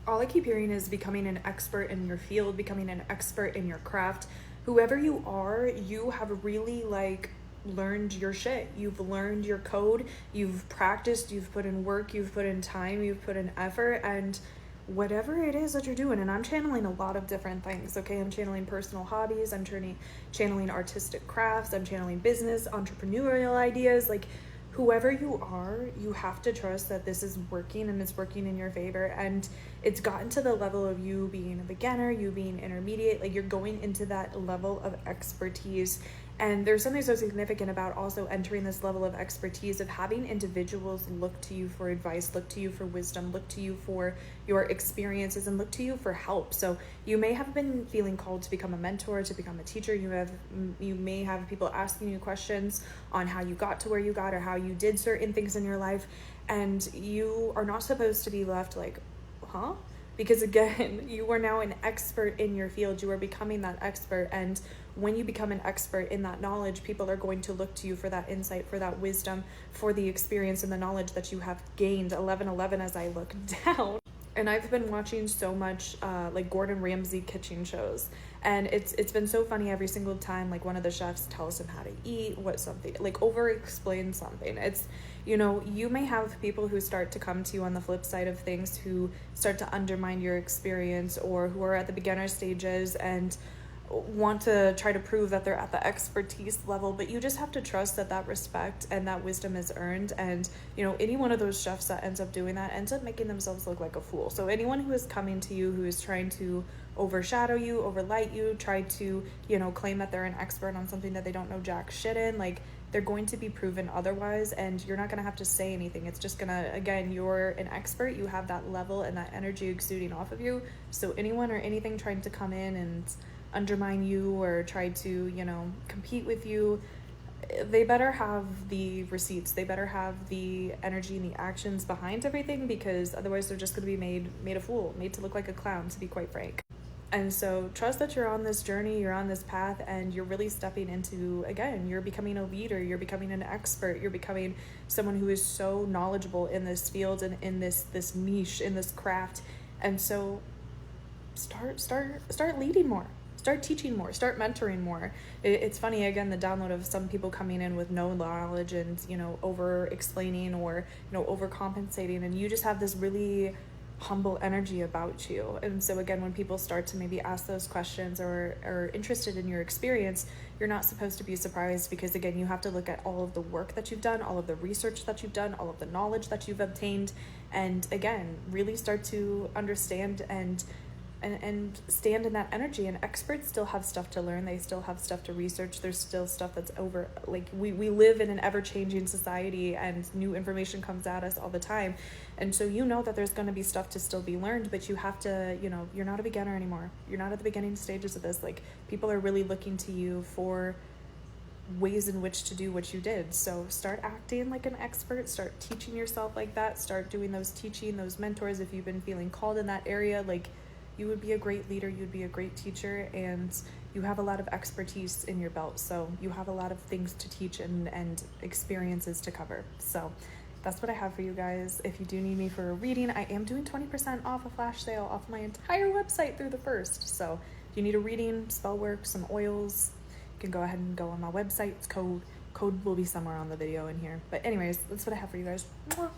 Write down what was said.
All I keep hearing is becoming an expert in your field, becoming an expert in your craft. Whoever you are, you have really like learned your shit. You've learned your code, you've practiced, you've put in work, you've put in time, you've put in effort, and whatever it is that you're doing. And I'm channeling a lot of different things, okay? I'm channeling personal hobbies, I'm channeling artistic crafts, I'm channeling business, entrepreneurial ideas. Like, whoever you are, you have to trust that this is working and it's working in your favor. And it's gotten to the level of you being a beginner, you being intermediate, like you're going into that level of expertise. And there's something so significant about also entering this level of expertise, of having individuals look to you for advice, look to you for wisdom, look to you for your experiences, and look to you for help. So you may have been feeling called to become a mentor, to become a teacher. You may have people asking you questions on how you got to where you got, or how you did certain things in your life, and you are not supposed to be left like, huh? Because again, you are now an expert in your field. You are becoming that expert. And when you become an expert in that knowledge, people are going to look to you for that insight, for that wisdom, for the experience and the knowledge that you have gained. 11:11 as I look down. And I've been watching so much like Gordon Ramsay kitchen shows, and it's been so funny every single time like one of the chefs tells him how to eat, what something, like over explain something. It's, you know, you may have people who start to come to you on the flip side of things, who start to undermine your experience, or who are at the beginner stages and want to try to prove that they're at the expertise level. But you just have to trust that that respect and that wisdom is earned. And you know, any one of those chefs that ends up doing that ends up making themselves look like a fool. So anyone who is coming to you, who is trying to overshadow you, overlight you, try to, you know, claim that they're an expert on something that they don't know jack shit in, like, they're going to be proven otherwise. And you're not going to have to say anything. It's just gonna, again, you're an expert, you have that level and that energy exuding off of you. So anyone or anything trying to come in and undermine you or try to, you know, compete with you, they better have the receipts, they better have the energy and the actions behind everything, because otherwise they're just going to be made a fool, made to look like a clown, to be quite frank. And so trust that you're on this journey, you're on this path, and you're really stepping into, again, you're becoming a leader, you're becoming an expert, you're becoming someone who is so knowledgeable in this field and in this niche, in this craft. And so start leading more, start teaching more, start mentoring more. It's funny, again, the download of some people coming in with no knowledge and, you know, over explaining, or, you know, overcompensating, and you just have this really humble energy about you. And so again, when people start to maybe ask those questions or are interested in your experience, you're not supposed to be surprised, because again, you have to look at all of the work that you've done, all of the research that you've done, all of the knowledge that you've obtained, and again, really start to understand and stand in that energy. And experts still have stuff to learn, they still have stuff to research, there's still stuff that's over, like, we live in an ever-changing society and new information comes at us all the time. And so you know that there's going to be stuff to still be learned, but you have to, you know, you're not a beginner anymore, you're not at the beginning stages of this. Like, people are really looking to you for ways in which to do what you did. So start acting like an expert, start teaching yourself like that, start doing those teaching, those mentors. If you've been feeling called in that area, like, you would be a great leader, you'd be a great teacher, and you have a lot of expertise in your belt. So you have a lot of things to teach and experiences to cover. So that's what I have for you guys. If you do need me for a reading, I am doing 20% off a flash sale off my entire website through the 1st. So if you need a reading, spell work, some oils, you can go ahead and go on my website. It's code will be somewhere on the video in here. But anyways, that's what I have for you guys. Mwah.